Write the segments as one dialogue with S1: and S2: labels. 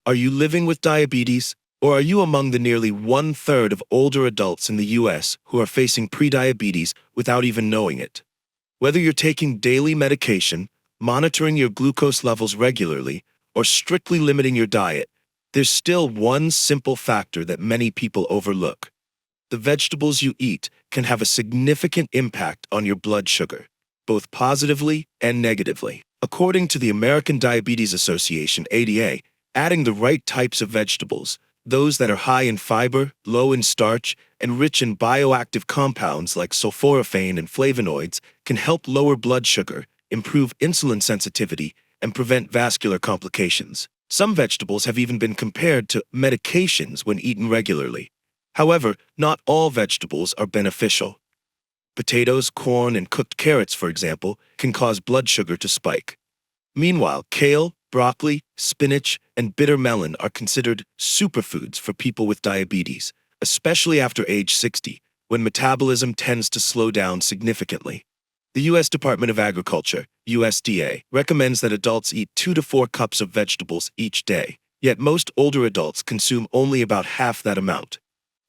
S1: Are you living with diabetes? Or are you among the nearly one-third of older adults in the US who are facing prediabetes without even knowing it? Whether you're taking daily medication, monitoring your glucose levels regularly, or strictly limiting your diet, there's still one simple factor that many people overlook. The vegetables you eat can have a significant impact on your blood sugar, both positively and negatively. According to the American Diabetes Association, ADA, adding the right types of vegetables, those that are high in fiber, low in starch, and rich in bioactive compounds like sulforaphane and flavonoids, can help lower blood sugar, improve insulin sensitivity, and prevent vascular complications. Some vegetables have even been compared to medications when eaten regularly. However, not all vegetables are beneficial. Potatoes, corn, and cooked carrots, for example, can cause blood sugar to spike. Meanwhile, kale, broccoli, spinach, and bitter melon are considered superfoods for people with diabetes, especially after age 60, when metabolism tends to slow down significantly. The U.S. Department of Agriculture, USDA, recommends that adults eat 2 to 4 cups of vegetables each day, yet most older adults consume only about half that amount.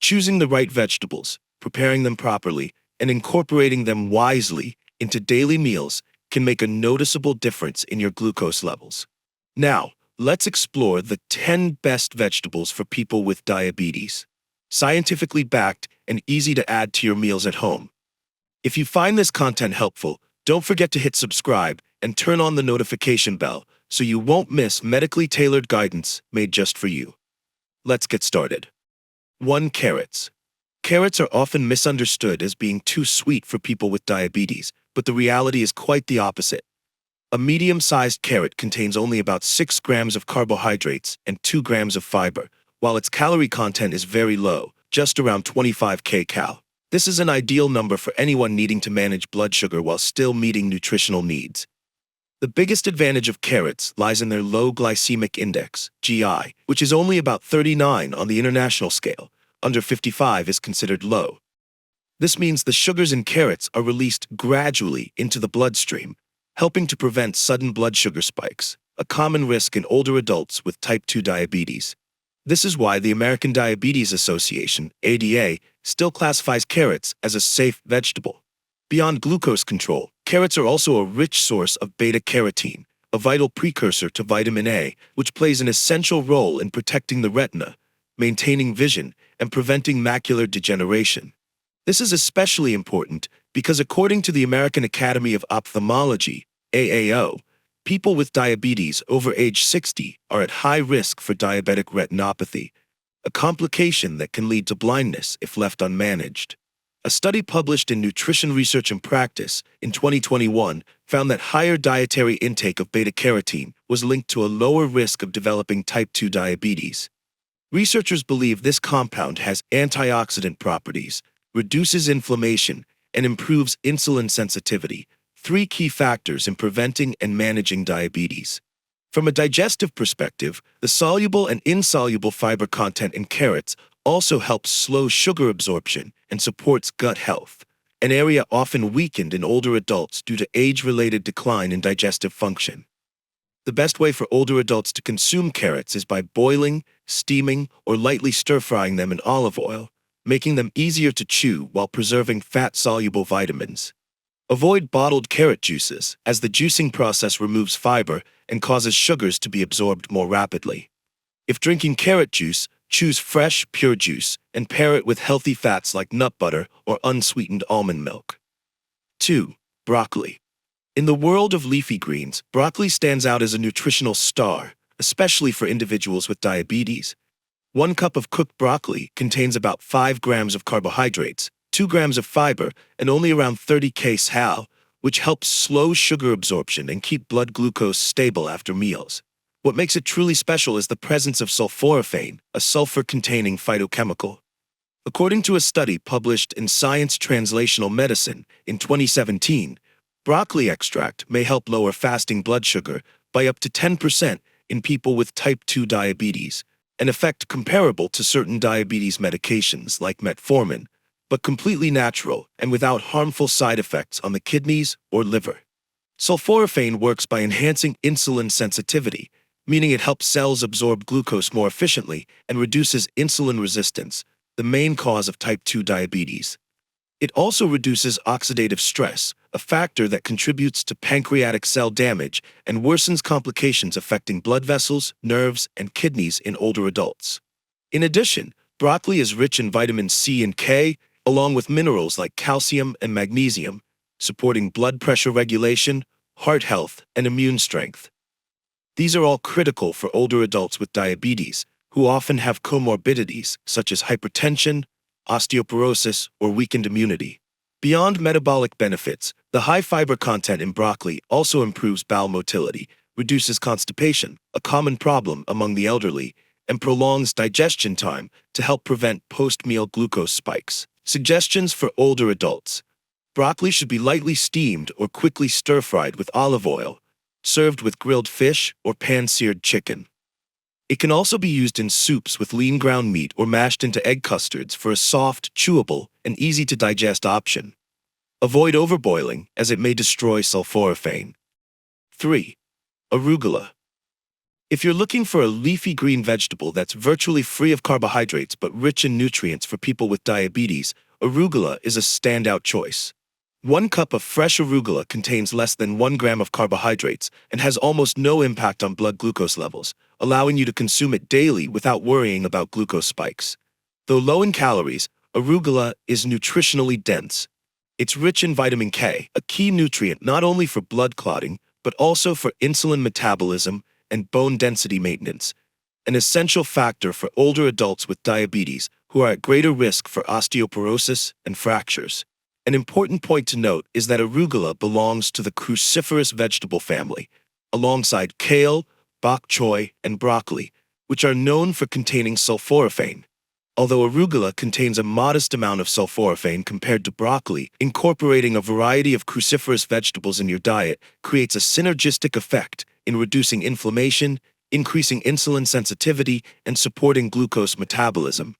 S1: Choosing the right vegetables, preparing them properly, and incorporating them wisely into daily meals can make a noticeable difference in your glucose levels. Now, let's explore the 10 best vegetables for people with diabetes. Scientifically backed and easy to add to your meals at home. If you find this content helpful, don't forget to hit subscribe and turn on the notification bell so you won't miss medically tailored guidance made just for you. Let's get started. 1. Carrots. Carrots are often misunderstood as being too sweet for people with diabetes, but the reality is quite the opposite. A medium-sized carrot contains only about 6 grams of carbohydrates and 2 grams of fiber, while its calorie content is very low, just around 25 kcal. This is an ideal number for anyone needing to manage blood sugar while still meeting nutritional needs. The biggest advantage of carrots lies in their low glycemic index, GI, which is only about 39 on the international scale. Under 55 is considered low. This means the sugars in carrots are released gradually into the bloodstream, helping to prevent sudden blood sugar spikes, a common risk in older adults with type 2 diabetes. This is why the American Diabetes Association, ADA, still classifies carrots as a safe vegetable. Beyond glucose control, carrots are also a rich source of beta-carotene, a vital precursor to vitamin A, which plays an essential role in protecting the retina, maintaining vision, and preventing macular degeneration. This is especially important because according to the American Academy of Ophthalmology, AAO, people with diabetes over age 60 are at high risk for diabetic retinopathy, a complication that can lead to blindness if left unmanaged. A study published in Nutrition Research and Practice in 2021 found that higher dietary intake of beta-carotene was linked to a lower risk of developing type 2 diabetes. Researchers believe this compound has antioxidant properties, reduces inflammation, and improves insulin sensitivity, 3 key factors in preventing and managing diabetes. From a digestive perspective, the soluble and insoluble fiber content in carrots also helps slow sugar absorption and supports gut health, an area often weakened in older adults due to age-related decline in digestive function. The best way for older adults to consume carrots is by boiling, steaming, or lightly stir-frying them in olive oil, making them easier to chew while preserving fat-soluble vitamins. Avoid bottled carrot juices, as the juicing process removes fiber and causes sugars to be absorbed more rapidly. If drinking carrot juice, choose fresh, pure juice and pair it with healthy fats like nut butter or unsweetened almond milk. 2. Broccoli. In the world of leafy greens, broccoli stands out as a nutritional star, especially for individuals with diabetes. 1 cup of cooked broccoli contains about 5 grams of carbohydrates, 2 grams of fiber, and only around 30 kcal, which helps slow sugar absorption and keep blood glucose stable after meals. What makes it truly special is the presence of sulforaphane, a sulfur-containing phytochemical. According to a study published in Science Translational Medicine in 2017, broccoli extract may help lower fasting blood sugar by up to 10% in people with type 2 diabetes, an effect comparable to certain diabetes medications like metformin, but completely natural and without harmful side effects on the kidneys or liver. Sulforaphane works by enhancing insulin sensitivity, meaning it helps cells absorb glucose more efficiently and reduces insulin resistance, the main cause of type 2 diabetes. It also reduces oxidative stress, a factor that contributes to pancreatic cell damage and worsens complications affecting blood vessels, nerves, and kidneys in older adults. In addition, broccoli is rich in vitamins C and K, along with minerals like calcium and magnesium, supporting blood pressure regulation, heart health, and immune strength. These are all critical for older adults with diabetes, who often have comorbidities such as hypertension, osteoporosis, or weakened immunity. Beyond metabolic benefits, the high fiber content in broccoli also improves bowel motility, reduces constipation, a common problem among the elderly, and prolongs digestion time to help prevent post-meal glucose spikes. Suggestions for older adults. Broccoli should be lightly steamed or quickly stir-fried with olive oil, served with grilled fish or pan-seared chicken. It can also be used in soups with lean ground meat or mashed into egg custards for a soft, chewable, and easy-to-digest option. Avoid overboiling, as it may destroy sulforaphane. 3. Arugula. If you're looking for a leafy green vegetable that's virtually free of carbohydrates but rich in nutrients for people with diabetes, arugula is a standout choice. 1 cup of fresh arugula contains less than 1 gram of carbohydrates and has almost no impact on blood glucose levels, allowing you to consume it daily without worrying about glucose spikes. Though low in calories, arugula is nutritionally dense. It's rich in vitamin K, a key nutrient not only for blood clotting, but also for insulin metabolism and bone density maintenance, an essential factor for older adults with diabetes who are at greater risk for osteoporosis and fractures. An important point to note is that arugula belongs to the cruciferous vegetable family, alongside kale, bok choy, and broccoli, which are known for containing sulforaphane. Although arugula contains a modest amount of sulforaphane compared to broccoli, incorporating a variety of cruciferous vegetables in your diet creates a synergistic effect in reducing inflammation, increasing insulin sensitivity, and supporting glucose metabolism.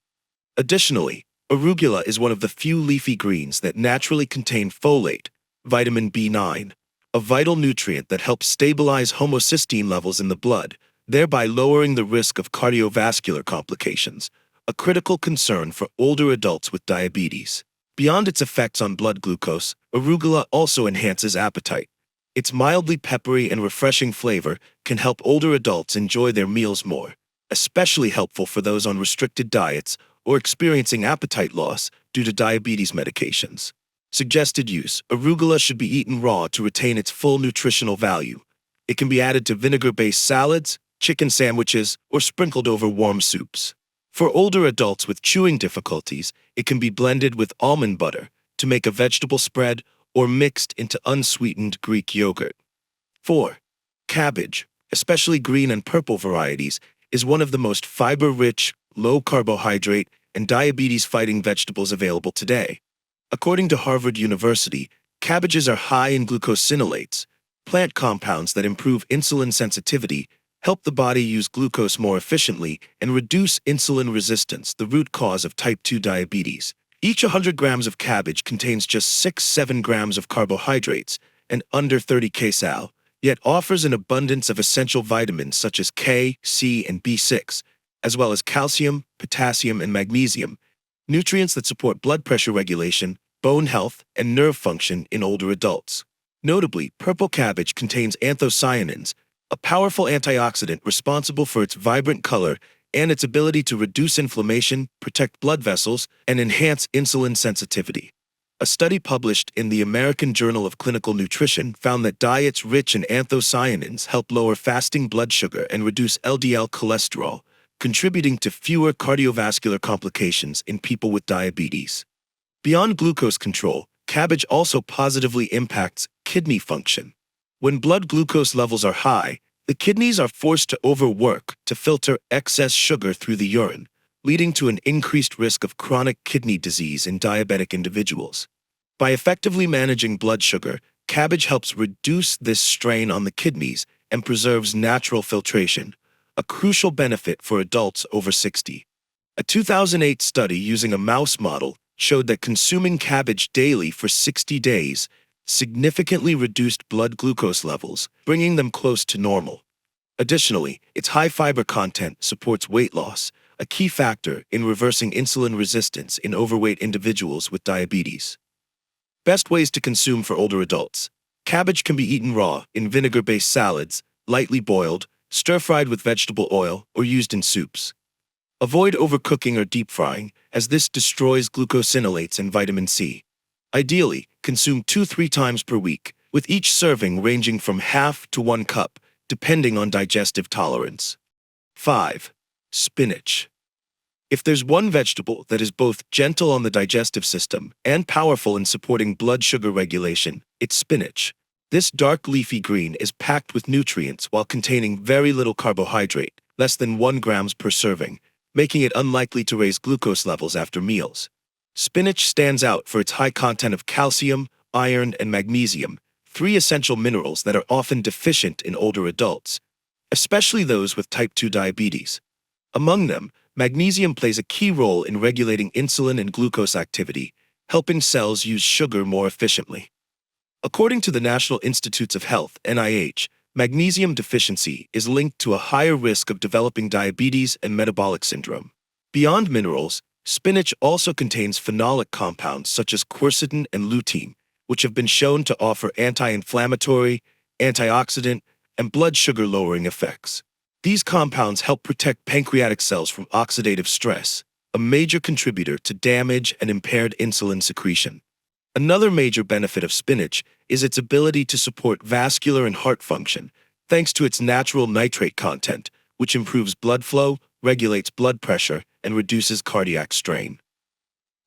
S1: Additionally, arugula is one of the few leafy greens that naturally contain folate, vitamin B9, a vital nutrient that helps stabilize homocysteine levels in the blood, thereby lowering the risk of cardiovascular complications, a critical concern for older adults with diabetes. Beyond its effects on blood glucose, arugula also enhances appetite. Its mildly peppery and refreshing flavor can help older adults enjoy their meals more, especially helpful for those on restricted diets or experiencing appetite loss due to diabetes medications. Suggested use: arugula should be eaten raw to retain its full nutritional value. It can be added to vinegar-based salads, chicken sandwiches, or sprinkled over warm soups. For older adults with chewing difficulties, it can be blended with almond butter to make a vegetable spread or mixed into unsweetened Greek yogurt. 4. Cabbage, especially green and purple varieties, is one of the most fiber-rich, low-carbohydrate, and diabetes-fighting vegetables available today. According to Harvard University, cabbages are high in glucosinolates, plant compounds that improve insulin sensitivity, help the body use glucose more efficiently, and reduce insulin resistance, the root cause of type 2 diabetes. Each 100 grams of cabbage contains just 6-7 grams of carbohydrates and under 30 kcal, yet offers an abundance of essential vitamins such as K, C, and B6, as well as calcium, potassium, and magnesium, nutrients that support blood pressure regulation, bone health, and nerve function in older adults. Notably, purple cabbage contains anthocyanins, a powerful antioxidant responsible for its vibrant color and its ability to reduce inflammation, protect blood vessels, and enhance insulin sensitivity. A study published in the American Journal of Clinical Nutrition found that diets rich in anthocyanins help lower fasting blood sugar and reduce LDL cholesterol, contributing to fewer cardiovascular complications in people with diabetes. Beyond glucose control, cabbage also positively impacts kidney function. When blood glucose levels are high, the kidneys are forced to overwork to filter excess sugar through the urine, leading to an increased risk of chronic kidney disease in diabetic individuals. By effectively managing blood sugar, cabbage helps reduce this strain on the kidneys and preserves natural filtration, a crucial benefit for adults over 60. A 2008 study using a mouse model showed that consuming cabbage daily for 60 days significantly reduced blood glucose levels, bringing them close to normal. Additionally, its high fiber content supports weight loss, a key factor in reversing insulin resistance in overweight individuals with diabetes. Best ways to consume for older adults. Cabbage can be eaten raw in vinegar-based salads, lightly boiled, stir-fried with vegetable oil, or used in soups. Avoid overcooking or deep frying, as this destroys glucosinolates and vitamin C. Ideally, consume 2-3 times per week, with each serving ranging from half to 1 cup, depending on digestive tolerance. 5. Spinach. If there's one vegetable that is both gentle on the digestive system and powerful in supporting blood sugar regulation, it's spinach. This dark leafy green is packed with nutrients while containing very little carbohydrate, less than 1 gram per serving, making it unlikely to raise glucose levels after meals. Spinach stands out for its high content of calcium, iron, and magnesium, 3 essential minerals that are often deficient in older adults, especially those with type 2 diabetes. Among them, magnesium plays a key role in regulating insulin and glucose activity, helping cells use sugar more efficiently. According to the National Institutes of Health, NIH, magnesium deficiency is linked to a higher risk of developing diabetes and metabolic syndrome. Beyond minerals, spinach also contains phenolic compounds such as quercetin and lutein, which have been shown to offer anti-inflammatory, antioxidant, and blood sugar-lowering effects. These compounds help protect pancreatic cells from oxidative stress, a major contributor to damage and impaired insulin secretion. Another major benefit of spinach is its ability to support vascular and heart function, thanks to its natural nitrate content, which improves blood flow, regulates blood pressure, and reduces cardiac strain.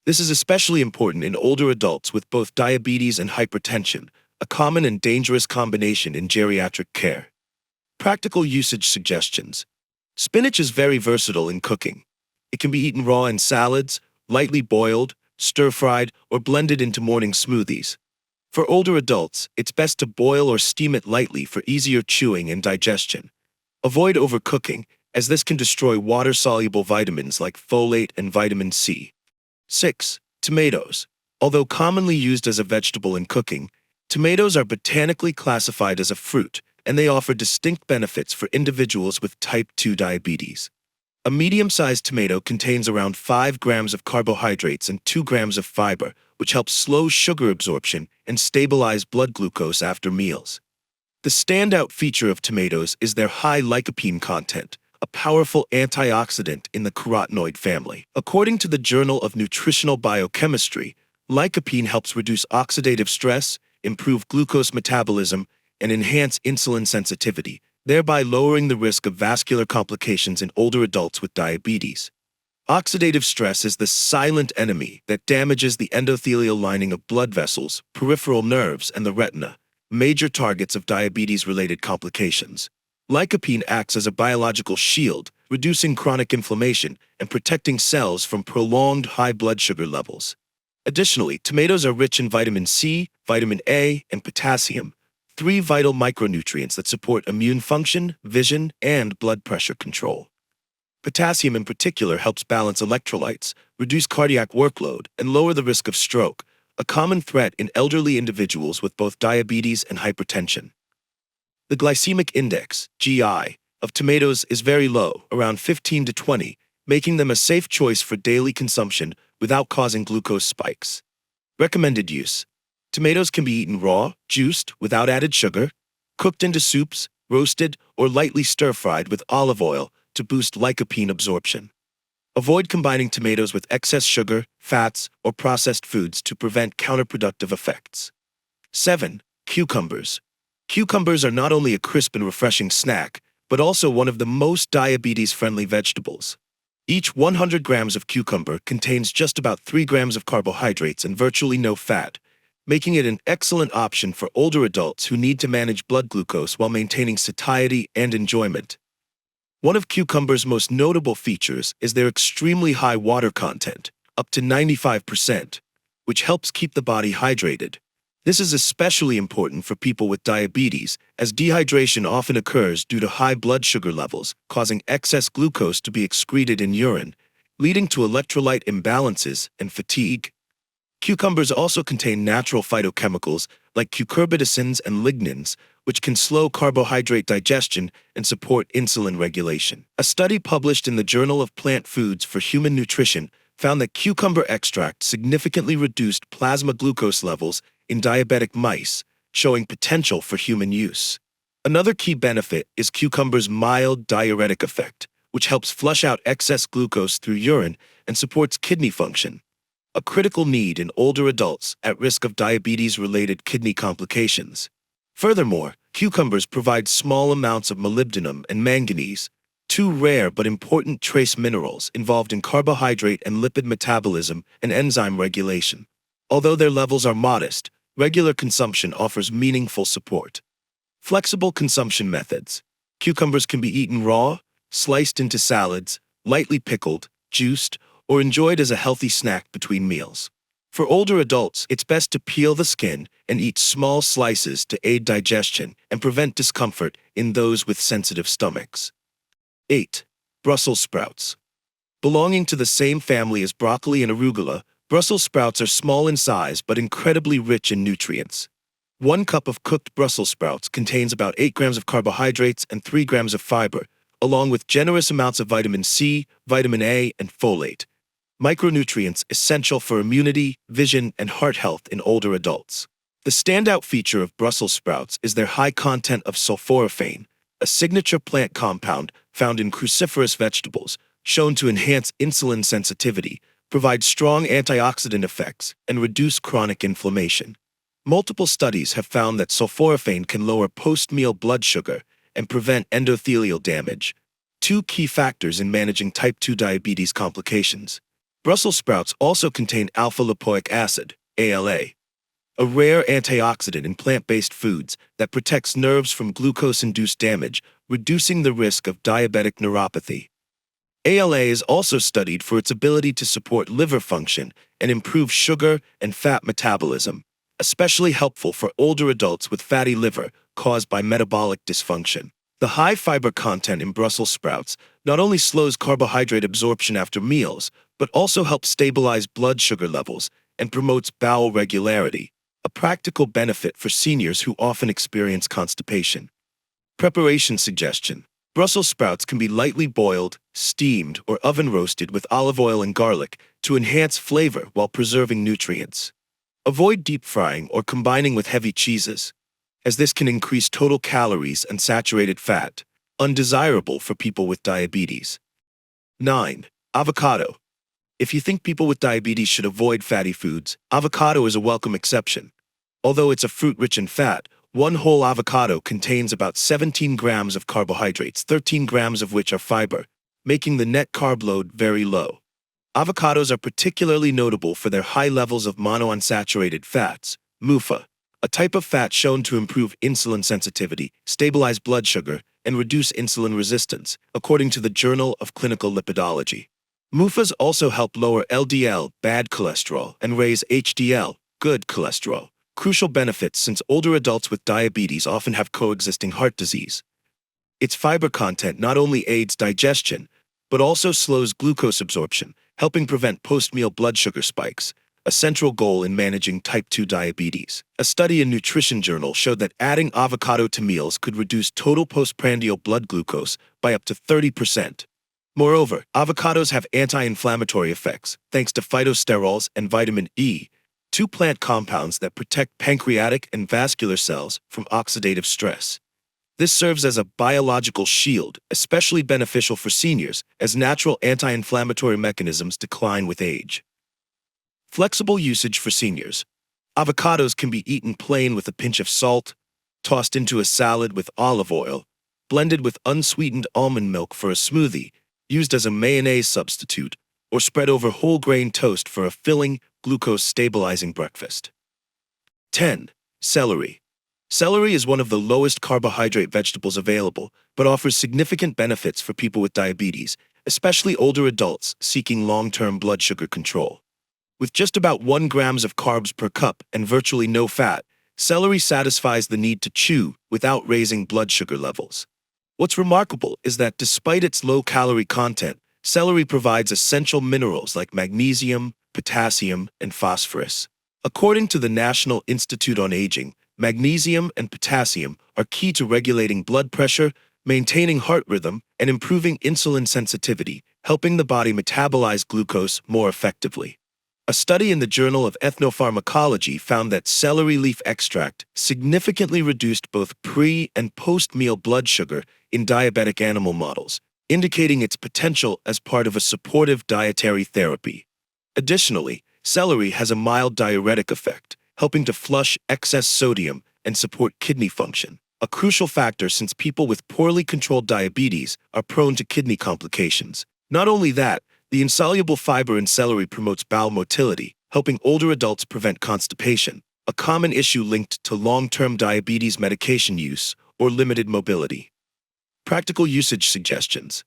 S1: This is especially important in older adults with both diabetes and hypertension, a common and dangerous combination in geriatric care. Practical usage suggestions. Spinach is very versatile in cooking. It can be eaten raw in salads, lightly boiled, stir-fried, or blended into morning smoothies. For older adults, it's best to boil or steam it lightly for easier chewing and digestion. Avoid overcooking, as this can destroy water-soluble vitamins like folate and vitamin C. 6. Tomatoes. Although commonly used as a vegetable in cooking, tomatoes are botanically classified as a fruit, and they offer distinct benefits for individuals with type 2 diabetes. A medium-sized tomato contains around 5 grams of carbohydrates and 2 grams of fiber, which helps slow sugar absorption and stabilize blood glucose after meals. The standout feature of tomatoes is their high lycopene content, a powerful antioxidant in the carotenoid family. According to the Journal of Nutritional Biochemistry, lycopene helps reduce oxidative stress, improve glucose metabolism, and enhance insulin sensitivity, thereby lowering the risk of vascular complications in older adults with diabetes. Oxidative stress is the silent enemy that damages the endothelial lining of blood vessels, peripheral nerves, and the retina, major targets of diabetes-related complications. Lycopene acts as a biological shield, reducing chronic inflammation and protecting cells from prolonged high blood sugar levels. Additionally, tomatoes are rich in vitamin C, vitamin A, and potassium, 3 vital micronutrients that support immune function, vision, and blood pressure control. Potassium in particular helps balance electrolytes, reduce cardiac workload, and lower the risk of stroke, a common threat in elderly individuals with both diabetes and hypertension. The glycemic index, GI, of tomatoes is very low, around 15 to 20, making them a safe choice for daily consumption without causing glucose spikes. Recommended use. Tomatoes can be eaten raw, juiced, without added sugar, cooked into soups, roasted, or lightly stir-fried with olive oil to boost lycopene absorption. Avoid combining tomatoes with excess sugar, fats, or processed foods to prevent counterproductive effects. 7. Cucumbers. Cucumbers are not only a crisp and refreshing snack, but also one of the most diabetes-friendly vegetables. Each 100 grams of cucumber contains just about 3 grams of carbohydrates and virtually no fat, making it an excellent option for older adults who need to manage blood glucose while maintaining satiety and enjoyment. One of cucumbers' most notable features is their extremely high water content, up to 95%, which helps keep the body hydrated. This is especially important for people with diabetes, as dehydration often occurs due to high blood sugar levels, causing excess glucose to be excreted in urine, leading to electrolyte imbalances and fatigue. Cucumbers also contain natural phytochemicals like cucurbitacins and lignans, which can slow carbohydrate digestion and support insulin regulation. A study published in the Journal of Plant Foods for Human Nutrition found that cucumber extract significantly reduced plasma glucose levels in diabetic mice, showing potential for human use. Another key benefit is cucumber's mild diuretic effect, which helps flush out excess glucose through urine and supports kidney function, a critical need in older adults at risk of diabetes-related kidney complications. Furthermore, cucumbers provide small amounts of molybdenum and manganese, two rare but important trace minerals involved in carbohydrate and lipid metabolism and enzyme regulation. Although their levels are modest, regular consumption offers meaningful support. Flexible consumption methods. Cucumbers can be eaten raw, sliced into salads, lightly pickled, juiced, or enjoyed as a healthy snack between meals. For older adults, it's best to peel the skin and eat small slices to aid digestion and prevent discomfort in those with sensitive stomachs. 8. Brussels sprouts. Belonging to the same family as broccoli and arugula, Brussels sprouts are small in size but incredibly rich in nutrients. 1 cup of cooked Brussels sprouts contains about 8 grams of carbohydrates and 3 grams of fiber, along with generous amounts of vitamin C, vitamin A, and folate, micronutrients essential for immunity, vision, and heart health in older adults. The standout feature of Brussels sprouts is their high content of sulforaphane, a signature plant compound found in cruciferous vegetables, shown to enhance insulin sensitivity, provide strong antioxidant effects, and reduce chronic inflammation. Multiple studies have found that sulforaphane can lower post-meal blood sugar and prevent endothelial damage, two key factors in managing type 2 diabetes complications. Brussels sprouts also contain alpha-lipoic acid, ALA, a rare antioxidant in plant-based foods that protects nerves from glucose-induced damage, reducing the risk of diabetic neuropathy. ALA is also studied for its ability to support liver function and improve sugar and fat metabolism, especially helpful for older adults with fatty liver caused by metabolic dysfunction. The high fiber content in Brussels sprouts not only slows carbohydrate absorption after meals, but also helps stabilize blood sugar levels and promotes bowel regularity, a practical benefit for seniors who often experience constipation. Preparation suggestion. Brussels sprouts can be lightly boiled, steamed, or oven roasted with olive oil and garlic to enhance flavor while preserving nutrients. Avoid deep frying or combining with heavy cheeses, as this can increase total calories and saturated fat, undesirable for people with diabetes. 9. Avocado. If you think people with diabetes should avoid fatty foods, avocado is a welcome exception. Although it's a fruit rich in fat, one whole avocado contains about 17 grams of carbohydrates, 13 grams of which are fiber, making the net carb load very low. Avocados are particularly notable for their high levels of monounsaturated fats, MUFA, a type of fat shown to improve insulin sensitivity, stabilize blood sugar, and reduce insulin resistance, according to the Journal of Clinical Lipidology. MUFAs also help lower LDL, bad cholesterol, and raise HDL, good cholesterol, crucial benefits since older adults with diabetes often have coexisting heart disease. Its fiber content not only aids digestion, but also slows glucose absorption, helping prevent post-meal blood sugar spikes, a central goal in managing type 2 diabetes. A study in Nutrition Journal showed that adding avocado to meals could reduce total postprandial blood glucose by up to 30%. Moreover, avocados have anti-inflammatory effects thanks to phytosterols and vitamin E, two plant compounds that protect pancreatic and vascular cells from oxidative stress. This serves as a biological shield, especially beneficial for seniors, as natural anti-inflammatory mechanisms decline with age. Flexible usage for seniors. Avocados can be eaten plain with a pinch of salt, tossed into a salad with olive oil, blended with unsweetened almond milk for a smoothie, used as a mayonnaise substitute, or spread over whole grain toast for a filling, glucose-stabilizing breakfast. 10. Celery. Celery is one of the lowest carbohydrate vegetables available, but offers significant benefits for people with diabetes, especially older adults seeking long-term blood sugar control. With just about 1 gram of carbs per cup and virtually no fat, celery satisfies the need to chew without raising blood sugar levels. What's remarkable is that despite its low-calorie content, celery provides essential minerals like magnesium, potassium, and phosphorus. According to the National Institute on Aging, magnesium and potassium are key to regulating blood pressure, maintaining heart rhythm, and improving insulin sensitivity, helping the body metabolize glucose more effectively. A study in the Journal of Ethnopharmacology found that celery leaf extract significantly reduced both pre- and post-meal blood sugar in diabetic animal models, indicating its potential as part of a supportive dietary therapy. Additionally, celery has a mild diuretic effect, helping to flush excess sodium and support kidney function, a crucial factor since people with poorly controlled diabetes are prone to kidney complications. Not only that, the insoluble fiber in celery promotes bowel motility, helping older adults prevent constipation, a common issue linked to long-term diabetes medication use or limited mobility. Practical usage suggestions.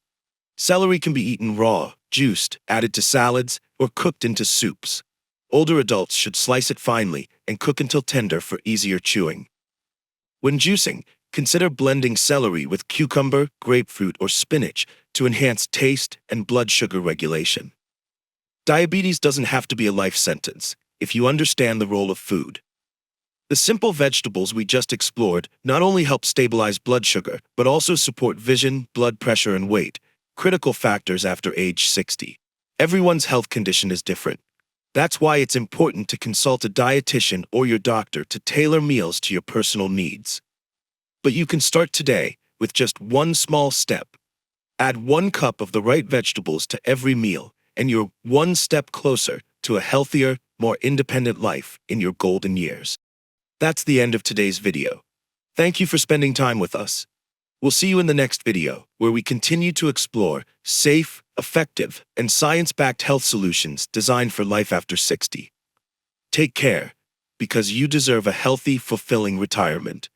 S1: Celery can be eaten raw, juiced, added to salads, or cooked into soups. Older adults should slice it finely and cook until tender for easier chewing. When juicing, consider blending celery with cucumber, grapefruit, or spinach to enhance taste and blood sugar regulation. Diabetes doesn't have to be a life sentence if you understand the role of food. The simple vegetables we just explored not only help stabilize blood sugar, but also support vision, blood pressure, and weight, critical factors after age 60. Everyone's health condition is different. That's why it's important to consult a dietitian or your doctor to tailor meals to your personal needs. But you can start today with just one small step. Add 1 cup of the right vegetables to every meal, and you're one step closer to a healthier, more independent life in your golden years. That's the end of today's video. Thank you for spending time with us. We'll see you in the next video, where we continue to explore safe, effective, and science-backed health solutions designed for life after 60. Take care, because you deserve a healthy, fulfilling retirement.